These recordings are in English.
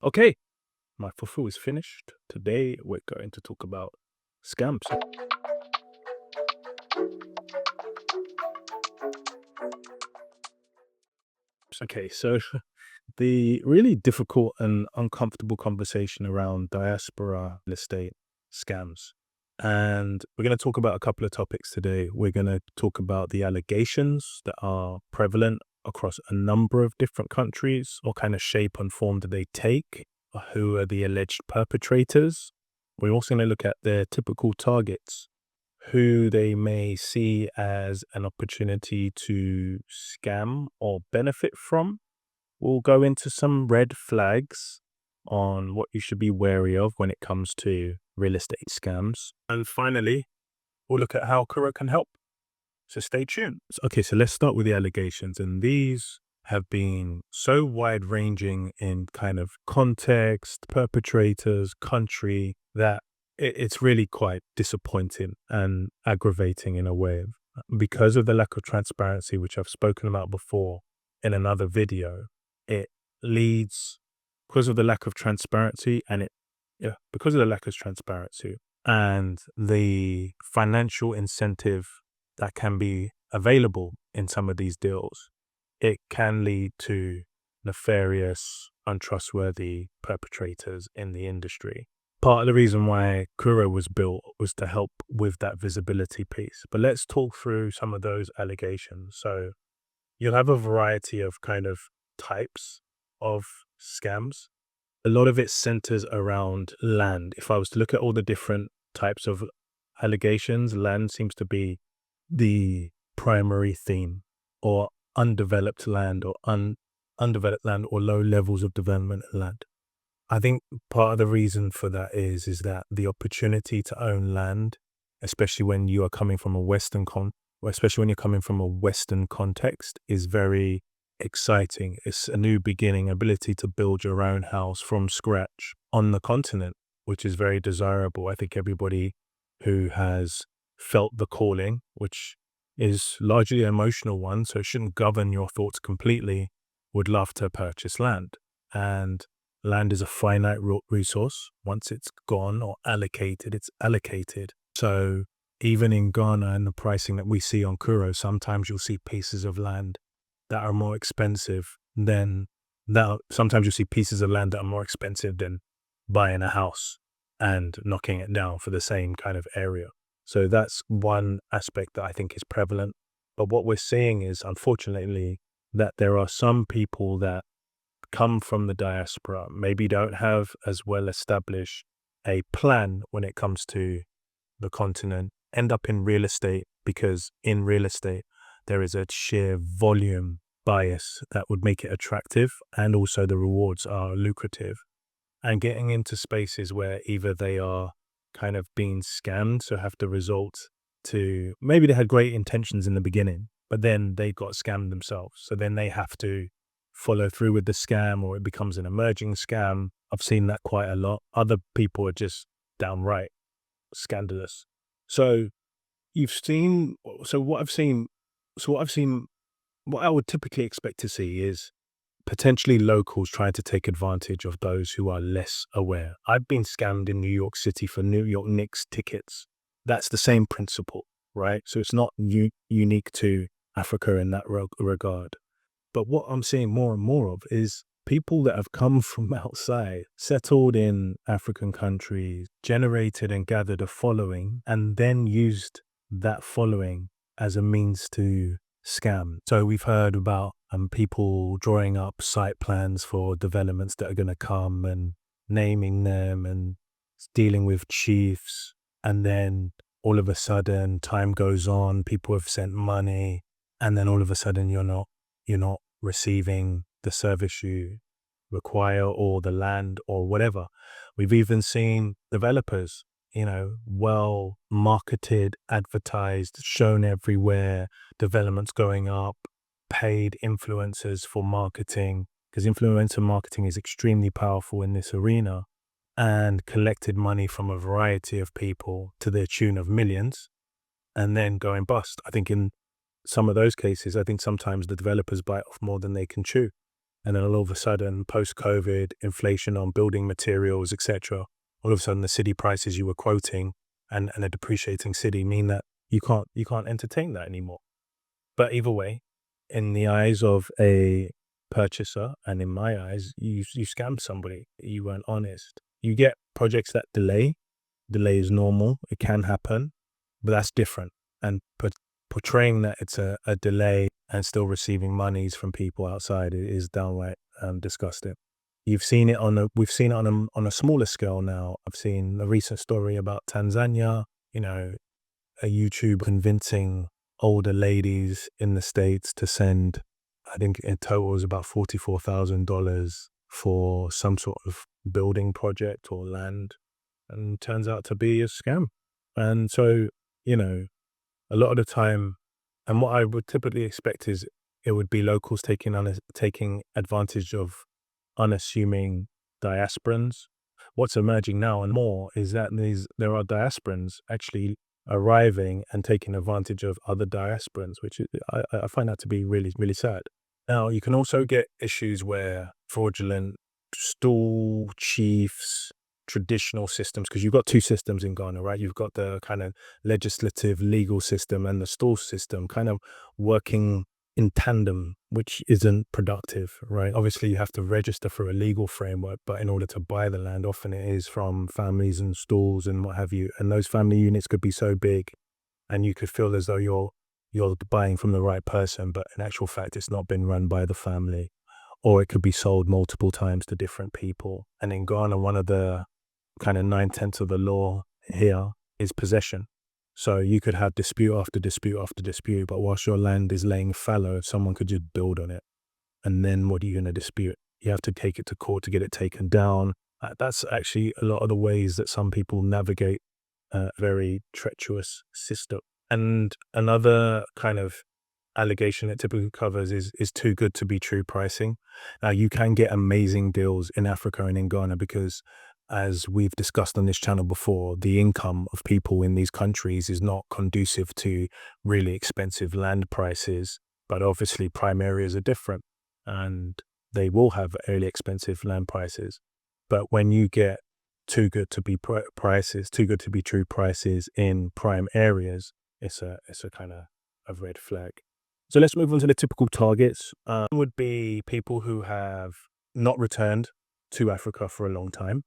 Okay, my fufu is finished. Today we're going to talk about scams. Okay, so the really difficult and uncomfortable conversation around diaspora real estate scams. And we're going to talk about a couple of topics today. We're going to talk about the allegations that are prevalent across a number of different countries. What kind of shape and form do they take? Who are the alleged perpetrators? We're also going to look at their typical targets, who they may see as an opportunity to scam or benefit from. We'll go into some red flags on what you should be wary of when it comes to real estate scams. And finally, we'll look at how Kuro can help. So stay tuned. Okay, so let's start with the allegations. And these have been so wide ranging in kind of context, perpetrators, country, that it's really quite disappointing and aggravating in a way. Because of the lack of transparency, which I've spoken about before in another video, it leads, because of the lack of transparency because of the lack of transparency and the financial incentive that can be available in some of these deals, it can lead to nefarious, untrustworthy perpetrators in the industry. Part of the reason why Kuro was built was to help with that visibility piece. But let's talk through some of those allegations. So you'll have a variety of kind of types of scams. A lot of it centers around land. If I was to look at all the different types of allegations, land seems to be the primary theme, or undeveloped land, or undeveloped land, or low levels of development of land. I think part of the reason for that is that the opportunity to own land, especially when you are coming from a especially when you're coming from a Western context, is very exciting. It's a new beginning, ability to build your own house from scratch on the continent, which is very desirable. I think everybody who has felt the calling, which is largely an emotional one, so it shouldn't govern your thoughts completely, would love to purchase land. And land is a finite resource. Once it's gone or allocated, it's allocated. So even in Ghana and the pricing that we see on Kuro, sometimes you'll see pieces of land that are more expensive than that. Sometimes you'll see pieces of land that are more expensive than buying a house and knocking it down for the same kind of area. So that's one aspect that I think is prevalent. But what we're seeing is, unfortunately, that there are some people that come from the diaspora, maybe don't have as well established a plan when it comes to the continent, end up in real estate, because in real estate, there is a sheer volume bias that would make it attractive, and also the rewards are lucrative. And getting into spaces where either they are kind of being scammed, so have to resort to, maybe they had great intentions in the beginning, but then they got scammed themselves. So then they have to follow through with the scam, or it becomes an emerging scam. I've seen that quite a lot. Other people are just downright scandalous. So what I would typically expect to see is potentially locals trying to take advantage of those who are less aware. I've been scammed in New York City for New York Knicks tickets. That's the same principle, right? So it's not unique to Africa in that regard. But what I'm seeing more and more of is people that have come from outside, settled in African countries, generated and gathered a following, and then used that following as a means to scam. So we've heard about people drawing up site plans for developments that are going to come and naming them and dealing with chiefs. And then all of a sudden, time goes on, people have sent money, and then all of a sudden you're not receiving the service you require, or the land, or whatever. We've even seen developers, well marketed, advertised, shown everywhere, developments going up, paid influencers for marketing, because influencer marketing is extremely powerful in this arena, and collected money from a variety of people to the tune of millions, and then going bust. I think in some of those cases, I think sometimes the developers bite off more than they can chew. And then all of a sudden, post-COVID, inflation on building materials, etc., all of a sudden the city prices you were quoting and a depreciating city mean that you can't entertain that anymore. But either way, in the eyes of a purchaser and in my eyes, you scammed somebody. You weren't honest. You get projects that delay. Delay is normal. It can happen, but that's different. And portraying that it's a delay and still receiving monies from people outside is downright disgusting. We've seen it on a smaller scale now. I've seen a recent story about Tanzania, a YouTube convincing older ladies in the States to send, I think in total it was about $44,000 for some sort of building project or land, and turns out to be a scam. And so, you know, a lot of the time, and what I would typically expect is it would be locals taking advantage of unassuming diasporans. What's emerging now and more is that there are diasporans actually arriving and taking advantage of other diasporans, which I find that to be really, really sad. Now, you can also get issues where fraudulent stall chiefs, traditional systems, because you've got two systems in Ghana, right? You've got the kind of legislative legal system and the stall system kind of working in tandem, which isn't productive, right? Obviously, you have to register for a legal framework, but in order to buy the land, often it is from families and stalls and what have you. And those family units could be so big, and you could feel as though you're buying from the right person, but in actual fact, it's not been run by the family, or it could be sold multiple times to different people. And in Ghana, one of the kind of 9/10 of the law here is possession. So you could have dispute after dispute after dispute, but whilst your land is laying fallow, someone could just build on it. And then what are you going to dispute? You have to take it to court to get it taken down. That's actually a lot of the ways that some people navigate a very treacherous system. And another kind of allegation it typically covers is too good to be true pricing. Now, you can get amazing deals in Africa and in Ghana because, as we've discussed on this channel before, the income of people in these countries is not conducive to really expensive land prices. But obviously, prime areas are different and they will have really expensive land prices. But when you get too good to be prices, too good to be true prices in prime areas, it's a kind of a red flag. So let's move on to the typical targets. Would be people who have not returned to Africa for a long time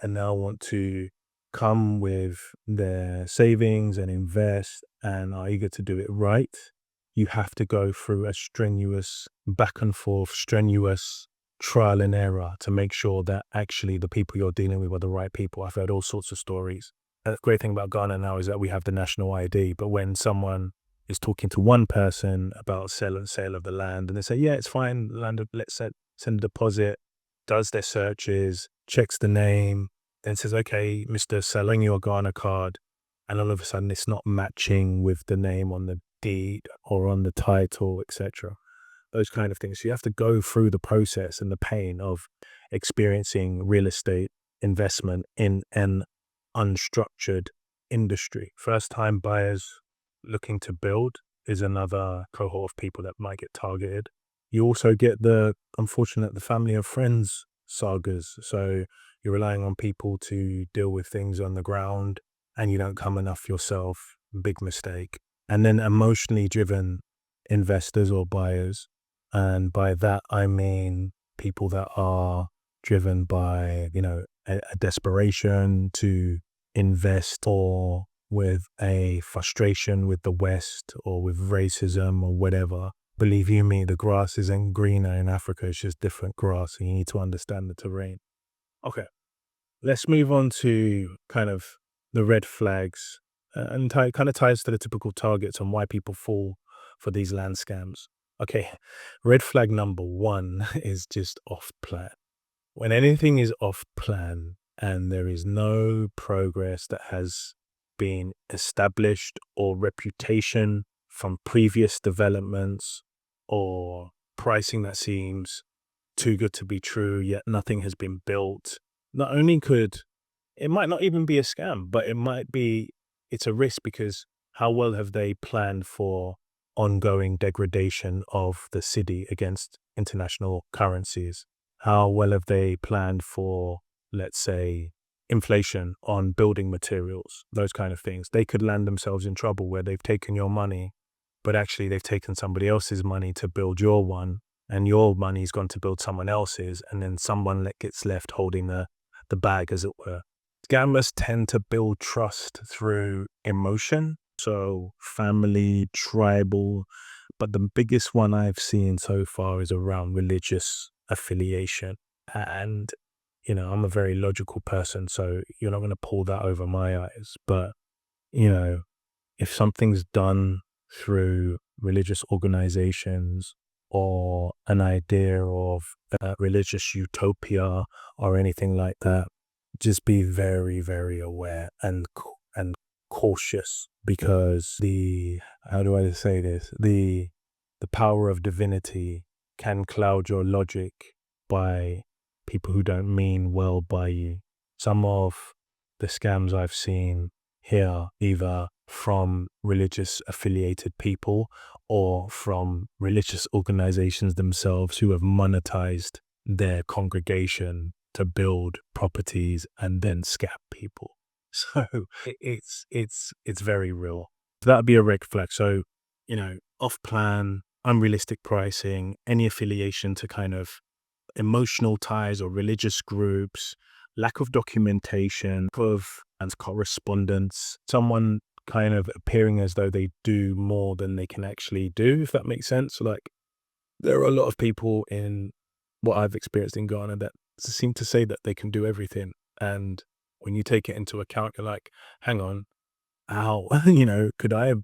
and now want to come with their savings and invest and are eager to do it right. You have to go through a strenuous back and forth, strenuous trial and error to make sure that actually the people you're dealing with are the right people. I've heard all sorts of stories. The great thing about Ghana now is that we have the national ID, but when someone is talking to one person about sale of the land and they say, yeah, it's fine, let's send a deposit, does their searches, checks the name, then says, okay, Mr. selling your Ghana card, and all of a sudden it's not matching with the name on the deed or on the title, etc. Those kind of things. So you have to go through the process and the pain of experiencing real estate investment in an unstructured industry. First-time buyers looking to build is another cohort of people that might get targeted. You also get the family and friends sagas. So you're relying on people to deal with things on the ground and you don't come enough yourself. Big mistake. And then emotionally driven investors or buyers. And by that, I mean people that are driven by, a desperation to invest, or with a frustration with the West or with racism or whatever. Believe you me, the grass isn't greener in Africa. It's just different grass. And you need to understand the terrain. Okay, let's move on to kind of the red flags and kind of ties to the typical targets and why people fall for these land scams. Okay, red flag number one is just off plan. When anything is off plan and there is no progress that has been established or reputation from previous developments or pricing that seems too good to be true, yet nothing has been built, not only could it might not even be a scam, but it's a risk because how well have they planned for ongoing degradation of the city against international currencies? How well have they planned for, let's say, inflation on building materials, those kind of things? They could land themselves in trouble where they've taken your money, but actually they've taken somebody else's money to build your one, and your money's gone to build someone else's, and then someone that gets left holding the bag, as it were. Scammers tend to build trust through emotion, so family, tribal, but the biggest one I've seen so far is around religious affiliation. And, I'm a very logical person, so you're not going to pull that over my eyes. But, you know, if something's done through religious organizations or an idea of a religious utopia or anything like that, just be very, very aware and cautious, because how do I say this? The power of divinity can cloud your logic by people who don't mean well by you. Some of the scams I've seen here, either from religious affiliated people or from religious organizations themselves who have monetized their congregation to build properties and then scam people. So it's very real. So that'd be a red flag. So, off plan, unrealistic pricing, any affiliation to kind of emotional ties or religious groups, lack of documentation, and correspondence, someone kind of appearing as though they do more than they can actually do, if that makes sense. Like, there are a lot of people in what I've experienced in Ghana that seem to say that they can do everything. And when you take it into account, you're like, hang on, how, could I have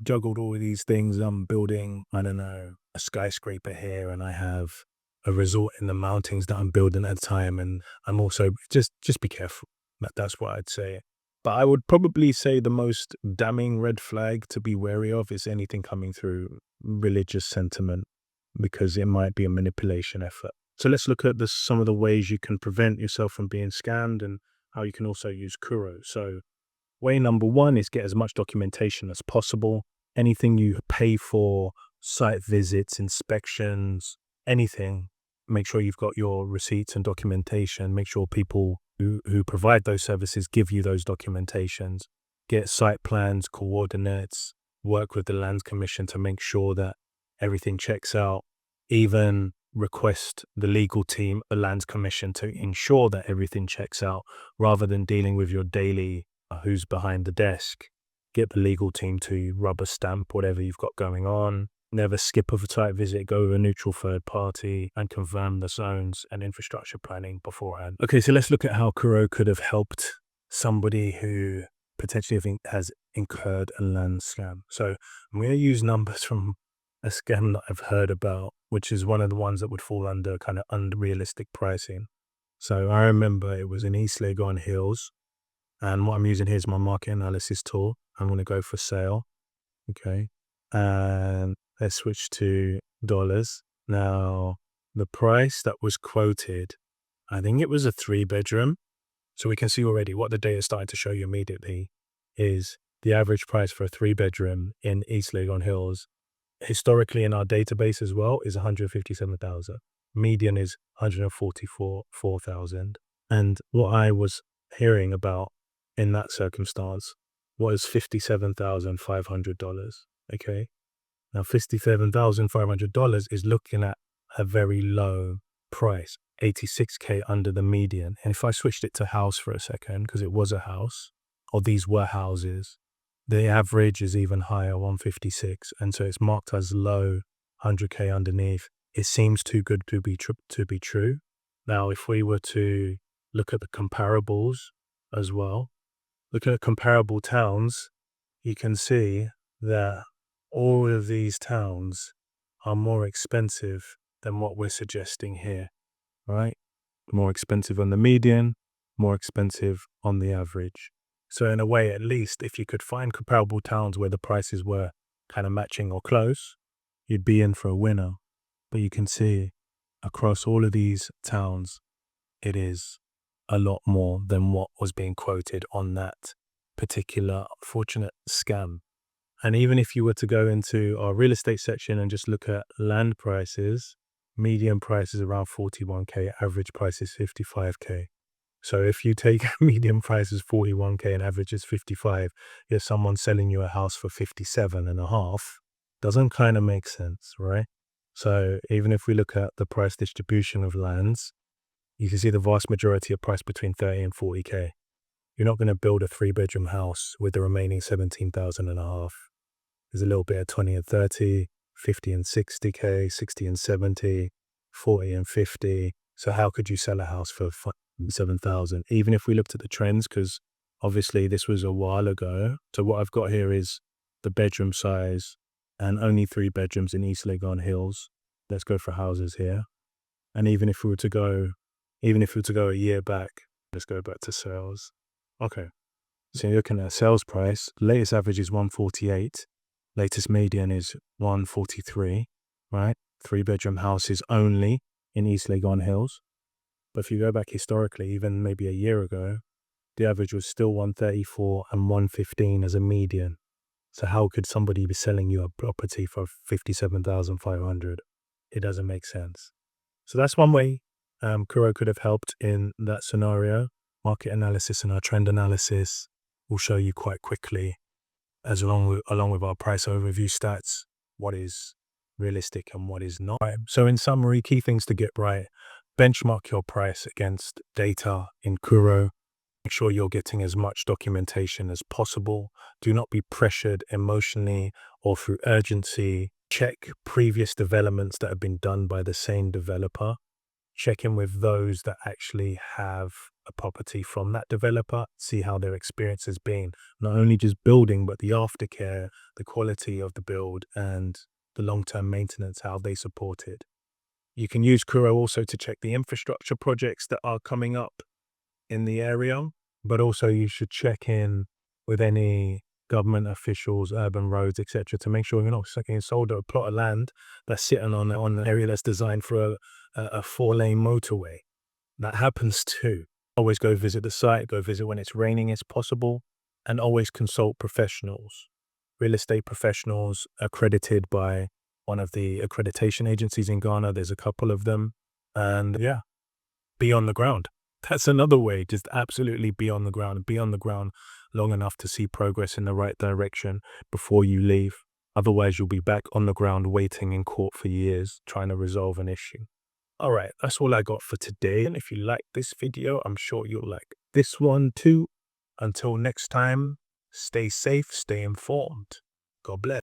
juggled all of these things? I'm building, I don't know, a skyscraper here, and I have a resort in the mountains that I'm building at the time. And I'm also, just be careful. That's what I'd say. But I would probably say the most damning red flag to be wary of is anything coming through religious sentiment, because it might be a manipulation effort. So let's look at some of the ways you can prevent yourself from being scammed and how you can also use Kuro. So way number one is get as much documentation as possible. Anything you pay for, site visits, inspections, anything, make sure you've got your receipts and documentation. Make sure people who provide those services give you those documentations. Get site plans, coordinates, work with the Lands Commission to make sure that everything checks out. Even request the legal team, the Lands Commission, to ensure that everything checks out, rather than dealing with your daily who's behind the desk. Get the legal team to rubber stamp whatever you've got going on. Never skip a site visit, go with a neutral third party and confirm the zones and infrastructure planning beforehand. Okay, so let's look at how Kuro could have helped somebody who potentially has incurred a land scam. So I'm going to use numbers from a scam that I've heard about, which is one of the ones that would fall under kind of unrealistic pricing. So I remember it was in East Legon Hills. And what I'm using here is my market analysis tool. I'm going to go for sale. Okay. And let's switch to dollars. Now, the price that was quoted, I think it was a 3-bedroom. So we can see already what the data is starting to show you immediately is the average price for a 3-bedroom in East Legon Hills, historically in our database as well, is 157,000. Median is 144,000. And what I was hearing about in that circumstance was $57,500. Okay. Now, $57,500 is looking at a very low price, 86K under the median. And if I switched it to house for a second, because it was a house, or these were houses, the average is even higher, 156. And so it's marked as low, 100K underneath. It seems too good to be true. Now, if we were to look at the comparables as well, looking at comparable towns, you can see that all of these towns are more expensive than what we're suggesting here, right? More expensive on the median, more expensive on the average. So in a way, at least, if you could find comparable towns where the prices were kind of matching or close, you'd be in for a winner. But you can see across all of these towns, it is a lot more than what was being quoted on that particular unfortunate scam. And even if you were to go into our real estate section and just look at land prices, median price is around 41K, average price is 55K. So if you take median price is 41K and average is 55, if someone's selling you a house for 57 and a half, doesn't kind of make sense, right? So even if we look at the price distribution of lands, you can see the vast majority are priced between 30 and 40K. You're not going to build a 3-bedroom house with the remaining 17,000 and a half. There's a little bit of 20 and 30, 50 and 60K, 60 and 70, 40 and 50. So how could you sell a house for 7,000? Even if we looked at the trends, because obviously this was a while ago. So what I've got here is the bedroom size and only 3 bedrooms in East Legon Hills. Let's go for houses here. And even if we were to go a year back, let's go back to sales. Okay. So you're looking at sales price. Latest average is 148. Latest median is 143, right? 3-bedroom houses only in East Legon Hills. But if you go back historically, even maybe a year ago, the average was still 134 and 115 as a median. So how could somebody be selling you a property for 57,500? It doesn't make sense. So that's one way Kuro could have helped in that scenario. Market analysis and our trend analysis will show you quite quickly, along with our price overview stats, what is realistic and what is not. So in summary, key things to get right: benchmark your price against data in Kuro. Make sure you're getting as much documentation as possible. Do not be pressured emotionally or through urgency. Check previous developments that have been done by the same developer. Check in with those that actually have a property from that developer, see how their experience has been, not only just building, but the aftercare, the quality of the build, and the long-term maintenance, how they support it. You can use Kuro also to check the infrastructure projects that are coming up in the area, but also you should check in with any government officials, urban roads, etc., to make sure you're not getting sold a plot of land that's sitting on an area that's designed for a 4-lane motorway. That happens too. Always go visit the site, go visit when it's raining as possible, and always consult professionals, real estate professionals accredited by one of the accreditation agencies in Ghana. There's a couple of them. And yeah, be on the ground. That's another way. Just absolutely be on the ground. Be on the ground long enough to see progress in the right direction before you leave. Otherwise, you'll be back on the ground waiting in court for years, trying to resolve an issue. All right, that's all I got for today. And if you like this video, I'm sure you'll like this one too. Until next time, stay safe, stay informed. God bless.